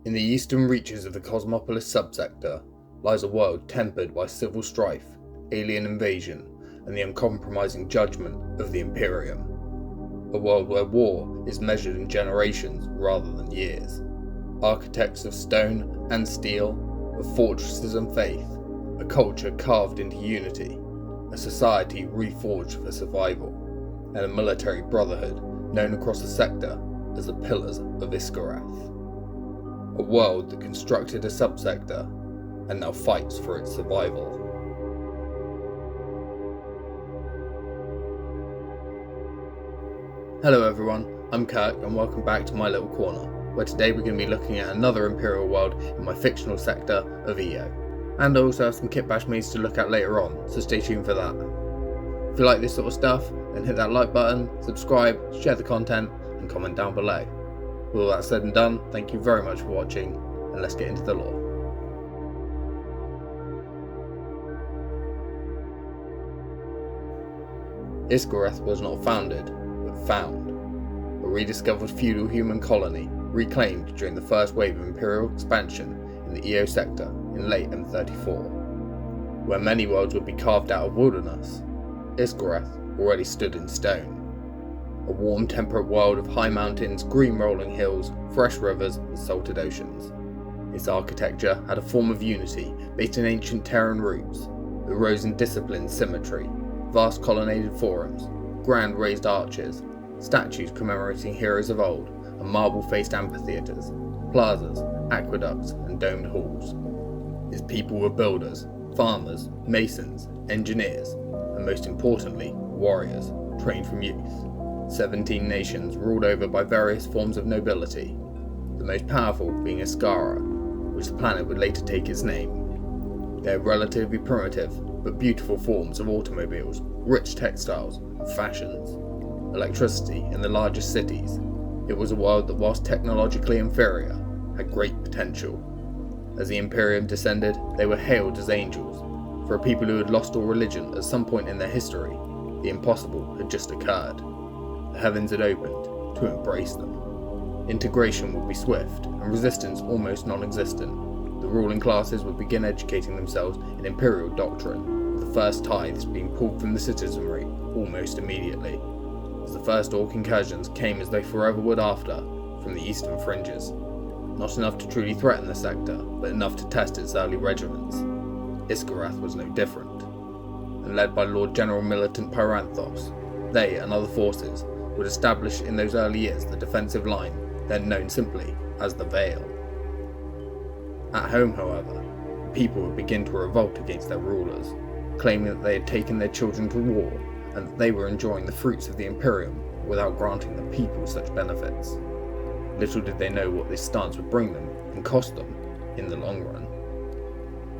In the eastern reaches of the Cosmopolis subsector lies a world tempered by civil strife, alien invasion, and the uncompromising judgment of the Imperium. A world where war is measured in generations rather than years. Architects of stone and steel, of fortresses and faith, a culture carved into unity, a society reforged for survival, and a military brotherhood known across the sector as the Pillars of Iskareth. A world that constructed a subsector and now fights for its survival. Hello everyone, I'm Kirk and welcome back to my little corner, where today we're going to be looking at another Imperial world in my fictional sector of EO. And I also have some kit bash meets to look at later on, so stay tuned for that. If you like this sort of stuff, then hit that like button, subscribe, share the content, and comment down below. With all that said and done, thank you very much for watching, and let's get into the lore. Iskareth was not founded, but found. A rediscovered feudal human colony, reclaimed during the first wave of Imperial expansion in the EO sector in late M34. Where many worlds would be carved out of wilderness, Iskareth already stood in stone. A warm, temperate world of high mountains, green rolling hills, fresh rivers, and salted oceans. Its architecture had a form of unity based in ancient Terran roots that rose in disciplined symmetry, vast colonnaded forums, grand raised arches, statues commemorating heroes of old, and marble-faced amphitheatres, plazas, aqueducts, and domed halls. Its people were builders, farmers, masons, engineers, and most importantly, warriors, trained from youth. 17 nations ruled over by various forms of nobility, the most powerful being Iskareth, which the planet would later take its name. They had relatively primitive but beautiful forms of automobiles, rich textiles, and fashions. Electricity in the largest cities. It was a world that, whilst technologically inferior, had great potential. As the Imperium descended, they were hailed as angels. For a people who had lost all religion at some point in their history, the impossible had just occurred. The heavens had opened to embrace them. Integration would be swift, and resistance almost non-existent. The ruling classes would begin educating themselves in Imperial doctrine, with the first tithes being pulled from the citizenry almost immediately, as the first Orc incursions came as they forever would after, from the eastern fringes. Not enough to truly threaten the sector, but enough to test its early regiments. Iskareth was no different. And led by Lord General Militant Pyranthos, they and other forces would establish in those early years the defensive line, then known simply as the Vale. At home, however, the people would begin to revolt against their rulers, claiming that they had taken their children to war and that they were enjoying the fruits of the Imperium without granting the people such benefits. Little did they know what this stance would bring them and cost them in the long run.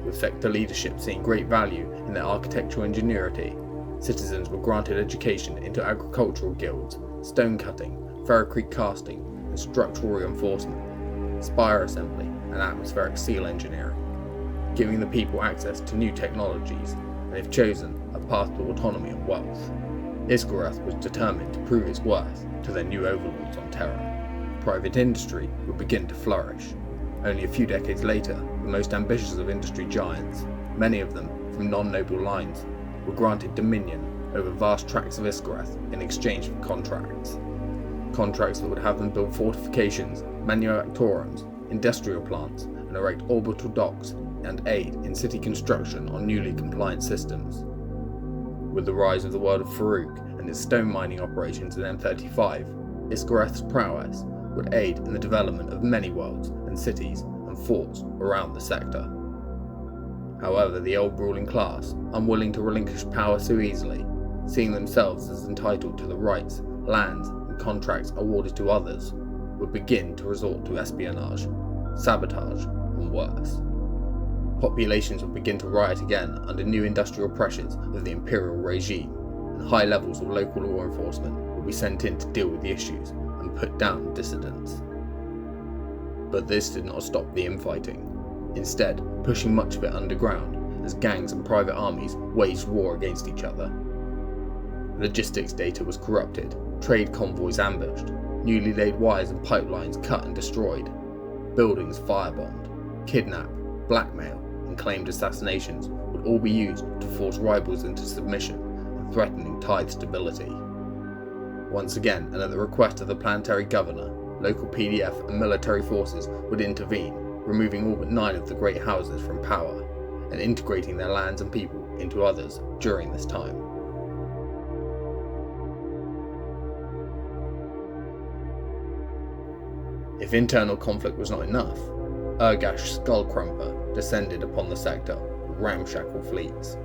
With sector leadership seeing great value in their architectural ingenuity, citizens were granted education into agricultural guilds, stone cutting, ferrocrete casting, and structural reinforcement, spire assembly, and atmospheric seal engineering, giving the people access to new technologies, and if chosen, a path to autonomy and wealth. Iskareth was determined to prove its worth to their new overlords on Terra. Private industry would begin to flourish. Only a few decades later, the most ambitious of industry giants, many of them from non-noble lines, were granted dominion over vast tracts of Iskareth in exchange for contracts. Contracts that would have them build fortifications, manufactorums, industrial plants, and erect orbital docks and aid in city construction on newly compliant systems. With the rise of the world of Farouk and its stone mining operations in M35, Iskareth's prowess would aid in the development of many worlds and cities and forts around the sector. However, the old ruling class, unwilling to relinquish power so easily, seeing themselves as entitled to the rights, lands, and contracts awarded to others, would begin to resort to espionage, sabotage, and worse. Populations would begin to riot again under new industrial pressures of the Imperial regime, and high levels of local law enforcement would be sent in to deal with the issues and put down dissidents. But this did not stop the infighting, instead pushing much of it underground as gangs and private armies waged war against each other. Logistics data was corrupted, trade convoys ambushed, newly laid wires and pipelines cut and destroyed. buildings firebombed, kidnap, blackmail, and claimed assassinations would all be used to force rivals into submission and threatening tithe stability. Once again, and at the request of the planetary governor, local PDF and military forces would intervene, removing all but 9 of the great houses from power, and integrating their lands and people into others during this time. If internal conflict was not enough, Urgash Skullcrumper descended upon the sector with ramshackle fleets.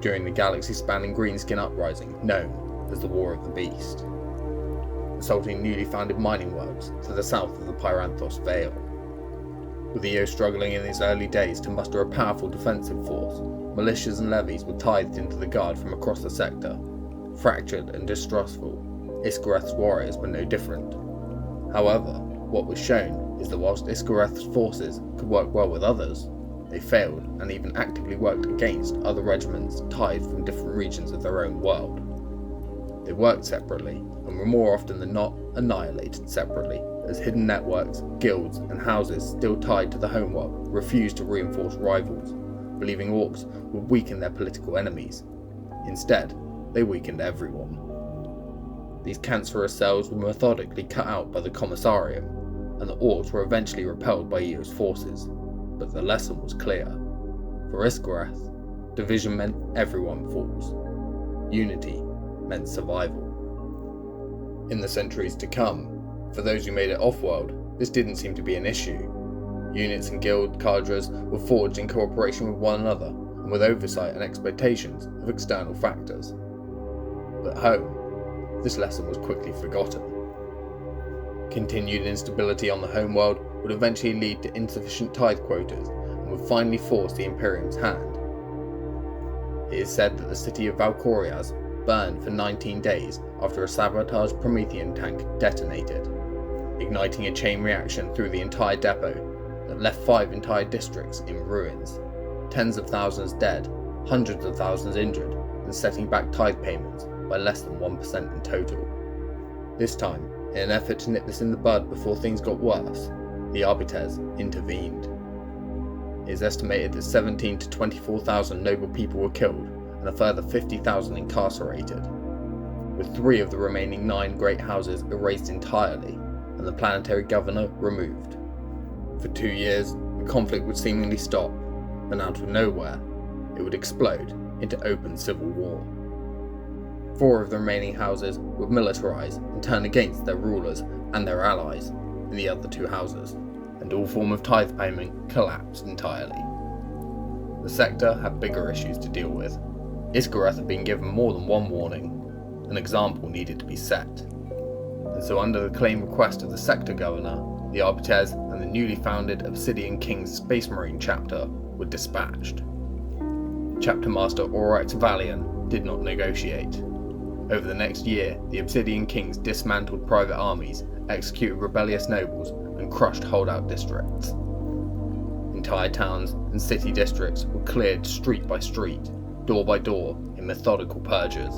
During the galaxy-spanning Greenskin Uprising, known as the War of the Beast, assaulting newly founded mining worlds to the south of the Pyranthos Vale. With EO struggling in these early days to muster a powerful defensive force, militias and levies were tithed into the guard from across the sector. Fractured and distrustful, Iskareth's warriors were no different. However, what was shown is that whilst Iskareth's forces could work well with others, they failed and even actively worked against other regiments tithed from different regions of their own world. They worked separately, and were more often than not annihilated separately, as hidden networks, guilds, and houses still tied to the homeworld refused to reinforce rivals, believing orcs would weaken their political enemies. Instead, they weakened everyone. These cancerous cells were methodically cut out by the Commissarium, and the orcs were eventually repelled by EO's forces. But the lesson was clear. For Iskareth, division meant everyone falls. Unity meant survival. In the centuries to come, for those who made it off-world, this didn't seem to be an issue. Units and guild cadres were forged in cooperation with one another, and with oversight and expectations of external factors. But at home, this lesson was quickly forgotten. Continued instability on the homeworld would eventually lead to insufficient tithe quotas and would finally force the Imperium's hand. It is said that the city of Valkoriaz burned for 19 days after a sabotaged Promethean tank detonated, igniting a chain reaction through the entire depot that left 5 entire districts in ruins, tens of thousands dead, hundreds of thousands injured, and setting back tithe payments by less than 1% in total. This time, in an effort to nip this in the bud before things got worse, the arbiters intervened. It is estimated that 17 to 24,000 noble people were killed and a further 50,000 incarcerated, with 3 of the remaining 9 great houses erased entirely and the planetary governor removed. For 2 years, the conflict would seemingly stop, and out of nowhere, it would explode into open civil war. 4 of the remaining houses would militarize and turn against their rulers and their allies in the other 2 houses, and all form of tithe payment collapsed entirely. The sector had bigger issues to deal with. Iskareth had been given more than one warning. An example needed to be set. And so under the claimed request of the sector governor, the arbiters and the newly founded Obsidian King's Space Marine chapter were dispatched. Chapter Master Aurex Valian did not negotiate. Over the next year, the Obsidian Kings dismantled private armies, executed rebellious nobles, and crushed holdout districts. Entire towns and city districts were cleared street by street, door by door, in methodical purges.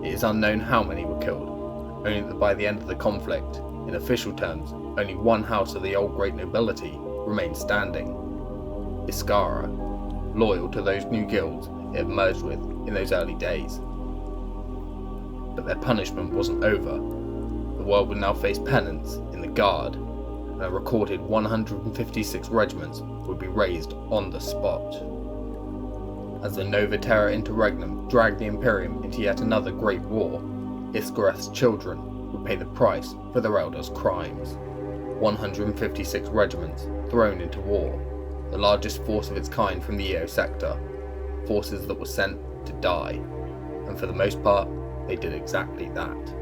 It is unknown how many were killed, only that by the end of the conflict, in official terms, only one house of the old great nobility remained standing: Iskara, loyal to those new guilds it had merged with in those early days. But their punishment wasn't over. The world would now face penance in the Guard, and a recorded 156 regiments would be raised on the spot. As the Nova Terra Interregnum dragged the Imperium into yet another great war, Iskareth's children would pay the price for their elders' crimes. 156 regiments thrown into war, the largest force of its kind from the EO sector, forces that were sent to die, and for the most part, they did exactly that.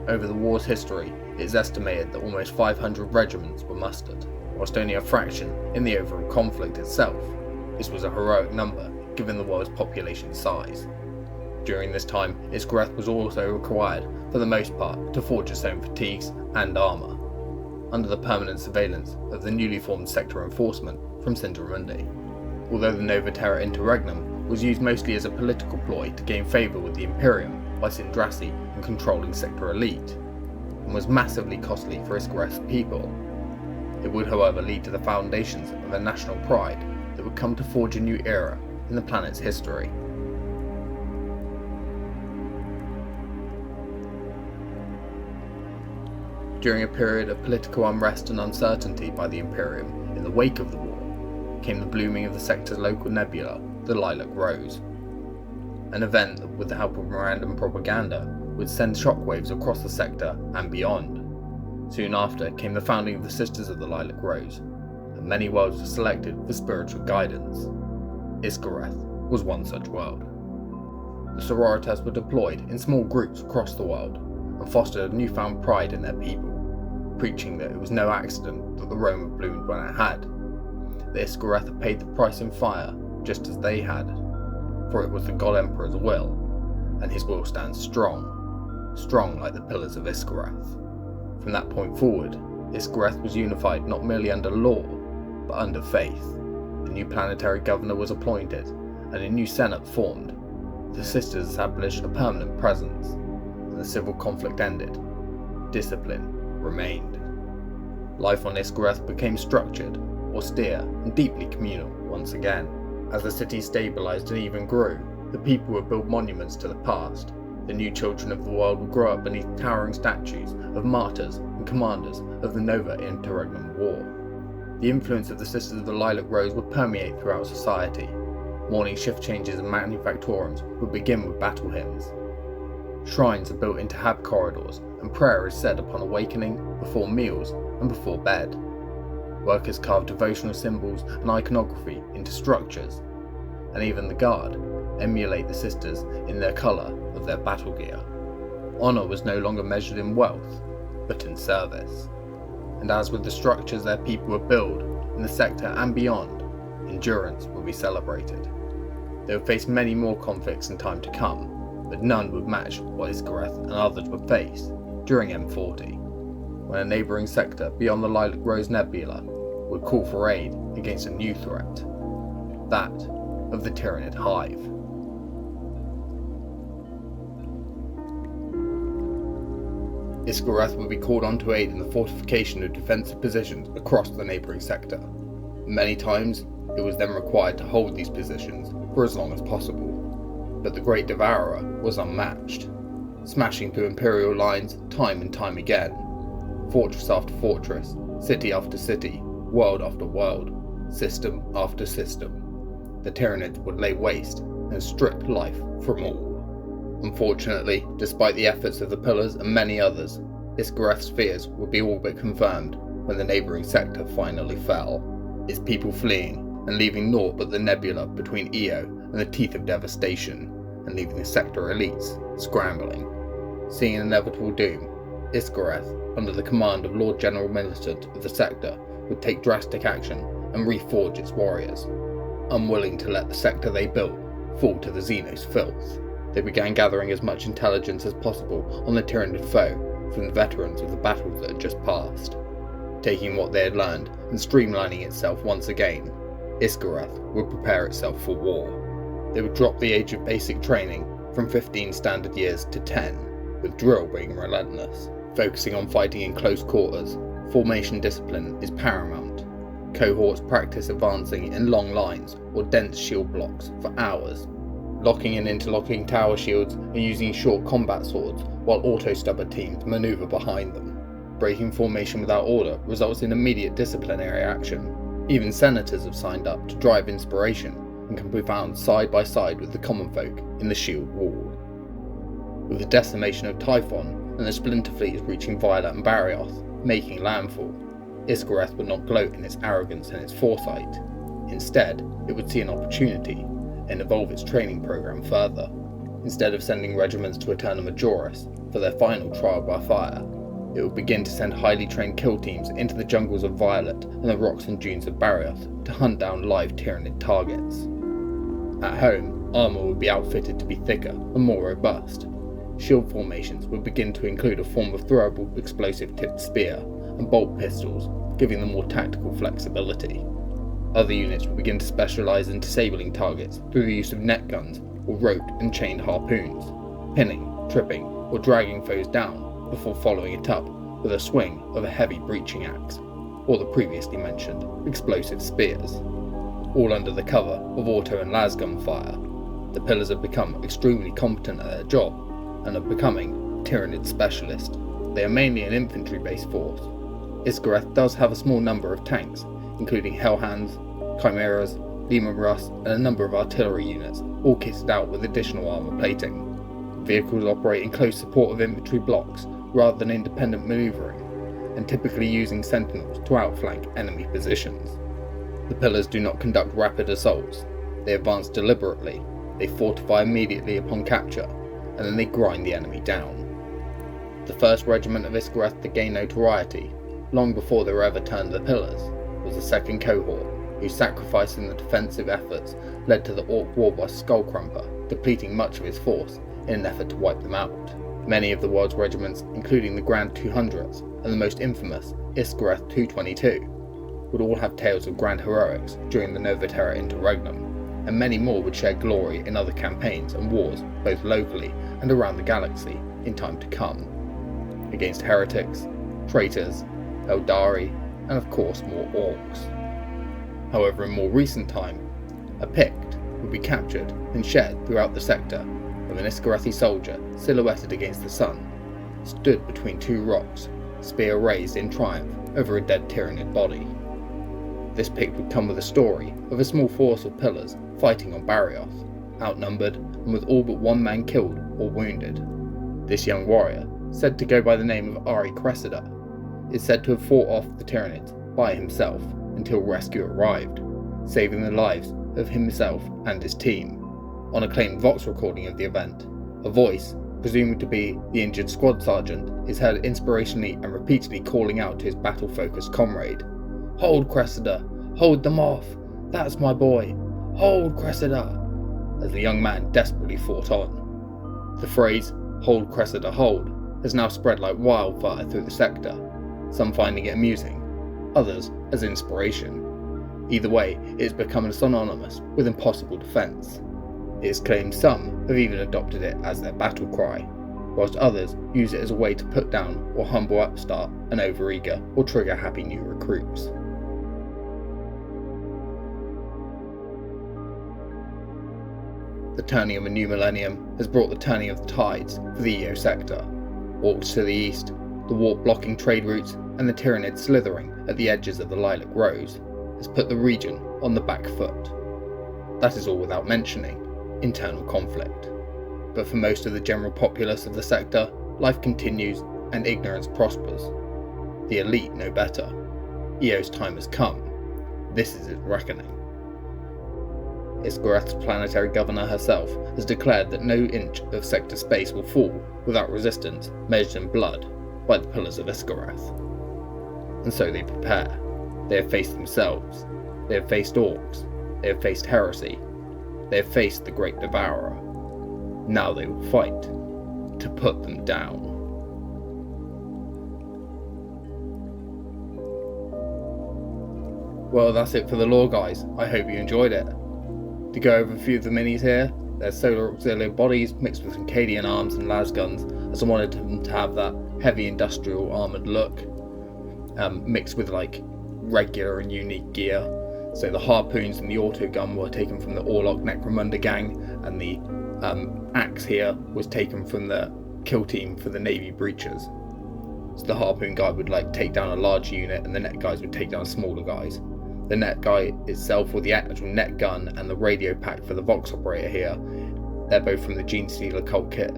Over the war's history, it is estimated that almost 500 regiments were mustered, whilst only a fraction in the overall conflict itself. This was a heroic number given the world's population size. During this time, Iskareth was also required, for the most part, to forge its own fatigues and armour, under the permanent surveillance of the newly formed sector enforcement from Sindramundi. Although the Nova Terra Interregnum was used mostly as a political ploy to gain favour with the Imperium by Sindrassi and controlling sector elite, and was massively costly for Iskareth's people, It would, however, lead to the foundations of a national pride that would come to forge a new era in the planet's history. During a period of political unrest and uncertainty by the Imperium in the wake of the war, came the blooming of the sector's local nebula, the Lilac Rose. An event that, with the help of random propaganda, would send shockwaves across the sector and beyond. Soon after came the founding of the Sisters of the Lilac Rose, and many worlds were selected for spiritual guidance. Iskareth was one such world. The sororitas were deployed in small groups across the world, and fostered a newfound pride in their people, preaching that it was no accident that the Rome had bloomed when it had. The Iskareth had paid the price in fire, just as they had, for it was the God Emperor's will, and his will stands strong like the Pillars of Iskareth. From that point forward, Iskareth was unified not merely under law, but under faith. A new planetary governor was appointed, and a new senate formed. The Sisters established a permanent presence, and the civil conflict ended. Discipline remained. Life on Iskareth became structured, austere, and deeply communal once again. As the city stabilized and even grew, the people would build monuments to the past. The new children of the world would grow up beneath towering statues of martyrs and commanders of the Nova Interregnum War. The influence of the Sisters of the Lilac Rose would permeate throughout society. Morning shift changes and manufactorums would begin with battle hymns. Shrines are built into hab corridors, and prayer is said upon awakening, before meals, and before bed. Workers carve devotional symbols and iconography into structures, and even the guard emulate the sisters in their colour of their battle gear. Honour was no longer measured in wealth, but in service. And as with the structures their people would build in the sector and beyond, endurance would be celebrated. They would face many more conflicts in time to come, but none would match what Iskareth and others would face during M40, when a neighbouring sector beyond the Lilac Rose Nebula would call for aid against a new threat, that of the Tyranid Hive. Iskareth would be called on to aid in the fortification of defensive positions across the neighbouring sector. Many times, it was then required to hold these positions for as long as possible, but the Great Devourer was unmatched, smashing through Imperial lines time and time again. Fortress after fortress, city after city, world after world, system after system. The Tyranids would lay waste and strip life from all. Unfortunately, despite the efforts of the Pillars and many others, Iskareth's fears would be all but confirmed when the neighbouring sector finally fell, its people fleeing and leaving naught but the nebula between Io and the teeth of devastation, and leaving the sector elites scrambling. Seeing an inevitable doom, Iskareth, under the command of Lord General Militant of the sector, would take drastic action and reforge its warriors. Unwilling to let the sector they built fall to the Xenos filth, they began gathering as much intelligence as possible on the Tyranid foe from the veterans of the battles that had just passed. Taking what they had learned and streamlining itself once again, Iskareth would prepare itself for war. They would drop the age of basic training from 15 standard years to 10, with drill being relentless. Focusing on fighting in close quarters, formation discipline is paramount. Cohorts practice advancing in long lines or dense shield blocks for hours, locking and interlocking tower shields and using short combat swords while auto-stubber teams maneuver behind them. Breaking formation without order results in immediate disciplinary action. Even senators have signed up to drive inspiration and can be found side by side with the common folk in the shield wall. With the decimation of Typhon and the splinter fleets reaching Violet and Barioth, making landfall, Iskareth would not gloat in its arrogance and its foresight. Instead, it would see an opportunity and evolve its training program further. Instead of sending regiments to Eterna Majoris for their final trial by fire, it would begin to send highly trained kill teams into the jungles of Violet and the rocks and dunes of Barioth to hunt down live Tyranid targets. At home, armour would be outfitted to be thicker and more robust. Shield formations would begin to include a form of throwable explosive-tipped spear and bolt pistols, giving them more tactical flexibility. Other units would begin to specialise in disabling targets through the use of net guns or roped and chained harpoons, pinning, tripping, or dragging foes down before following it up with a swing of a heavy breaching axe. or the previously mentioned explosive spears. All under the cover of auto and lasgun fire, the Pillars have become extremely competent at their job and are becoming Tyranid specialists. They are mainly an infantry-based force. Iskareth does have a small number of tanks, including Hellhounds, Chimeras, Demon Rust, and a number of artillery units, all kitted out with additional armour plating. Vehicles operate in close support of infantry blocks rather than independent manoeuvring, and typically using sentinels to outflank enemy positions. The Pillars do not conduct rapid assaults. They advance deliberately, they fortify immediately upon capture, and then they grind the enemy down. The first regiment of Iskareth to gain notoriety, long before they were ever turned to the Pillars, was the second cohort, whose sacrifice in the defensive efforts led to the Orc warboss Skullcrumper depleting much of his force in an effort to wipe them out. Many of the world's regiments, including the Grand 200s and the most infamous Iskareth 222, would all have tales of grand heroics during the Nova Terra Interregnum, and many more would share glory in other campaigns and wars both locally and around the galaxy in time to come, against heretics, traitors, Eldari, and of course more orcs. However, in more recent time, a Pict would be captured and shared throughout the sector of an Iskarethi soldier silhouetted against the sun, stood between two rocks, spear raised in triumph over a dead Tyranid body. This Pict would come with a story of a small force of Pillars fighting on Barrioth, outnumbered and with all but one man killed or wounded. This young warrior, said to go by the name of Ari Cressida, is said to have fought off the Tyranids by himself until rescue arrived, saving the lives of himself and his team. On a claimed Vox recording of the event, a voice, presumed to be the injured squad sergeant, is heard inspirationally and repeatedly calling out to his battle-focused comrade, "Hold, Cressida! Hold them off! That's my boy! Hold, Cressida!" as the young man desperately fought on. The phrase, "Hold, Cressida, hold," has now spread like wildfire through the sector, some finding it amusing, others as inspiration. Either way, it has become synonymous with impossible defence. It is claimed some have even adopted it as their battle cry, whilst others use it as a way to put down or humble upstart an overeager or trigger happy new recruits. The turning of a new millennium has brought the turning of the tides for the EO sector. Orcs to the east, the warp blocking trade routes, and the Tyranids slithering at the edges of the Lilac Rose has put the region on the back foot. That is all without mentioning internal conflict. But for most of the general populace of the sector, life continues and ignorance prospers. The elite know better. EO's time has come. This is its reckoning. Iskareth's planetary governor herself has declared that no inch of sector space will fall without resistance measured in blood by the Pillars of Iskareth. And so they prepare. They have faced themselves. They have faced orcs. They have faced heresy. They have faced the Great Devourer. Now they will fight to put them down. Well, that's it for the lore, guys. I hope you enjoyed it. To go over a few of the minis here, there's solar auxiliary bodies mixed with some Cadian arms and lasguns, as I wanted them to have that heavy industrial armoured look, mixed with like regular and unique gear. So the harpoons and the autogun were taken from the Orlok Necromunda gang, and the axe here was taken from the kill team for the Navy Breachers. So the harpoon guy would like take down a large unit, and the net guys would take down smaller guys. The net guy itself, or the actual net gun, and the radio pack for the Vox operator here, they're both from the Gene Stealer cult kit.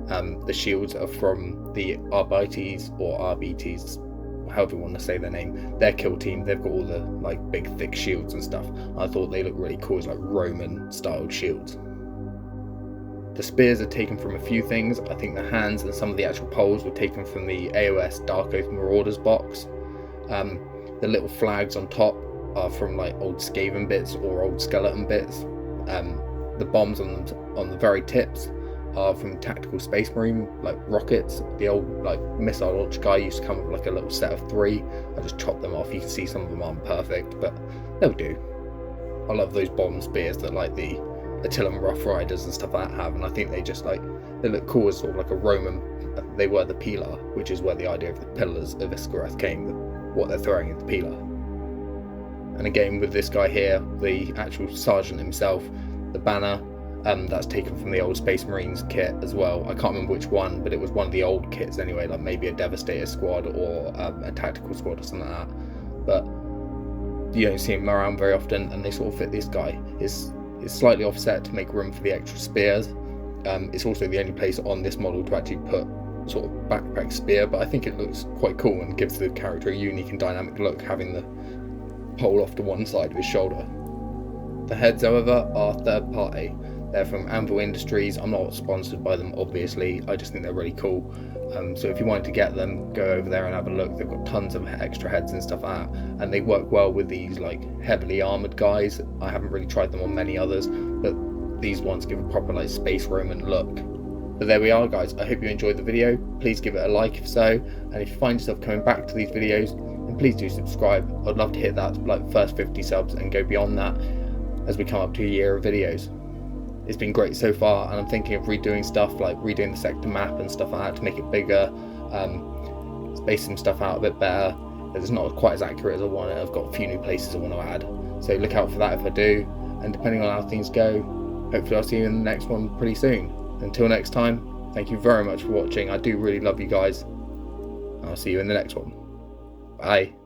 The shields are from the Arbites or RBTs, however you want to say their name. Their kill team, they've got all the like big thick shields and stuff. I thought they looked really cool as like Roman styled shields. The spears are taken from a few things. I think the hands and some of the actual poles were taken from the AOS Dark Oath Marauders box. The little flags on top are from like old Skaven bits or old skeleton bits. The bombs on the very tips are from Tactical Space Marine like rockets. The old like missile launch guy used to come with like a little set of 3. I just chopped them off. You can see some of them aren't perfect, but they'll do. I love those bomb spears that like the Attilan Rough Riders and stuff like that have, and I think they just like they look cool as sort of like a Roman. They were the Pillar, which is where the idea of the Pillars of Iskareth came. what they're throwing into Pillar. And again with this guy here, the actual sergeant himself, the banner, that's taken from the old Space Marines kit as well. I can't remember which one, but it was one of the old kits anyway, like maybe a Devastator squad or a tactical squad or something like that. But you don't see them around very often, and they sort of fit this guy. It's slightly offset to make room for the extra spears. It's also the only place on this model to actually put sort of backpack spear, but I think it looks quite cool and gives the character a unique and dynamic look, having the pole off to one side of his shoulder. The heads, however, are third party. They're from Anvil Industries. I'm not sponsored by them, obviously. I just think they're really cool. So if you wanted to get them, go over there and have a look. They've got tons of extra heads and stuff like that, and they work well with these like heavily armored guys. I haven't really tried them on many others, but these ones give a proper like space Roman look. But there we are, guys. I hope you enjoyed the video. Please give it a like if so, and if you find yourself coming back to these videos, then please do subscribe. I'd love to hit that like first 50 subs and go beyond that as we come up to a year of videos. It's been great so far, and I'm thinking of redoing stuff like redoing the sector map and stuff like that to make it bigger, space some stuff out a bit better. It's not quite as accurate as I want it. I've got a few new places I want to add, so look out for that if I do, and depending on how things go, hopefully I'll see you in the next one pretty soon. Until next time, thank you very much for watching. I do really love you guys. I'll see you in the next one. Bye.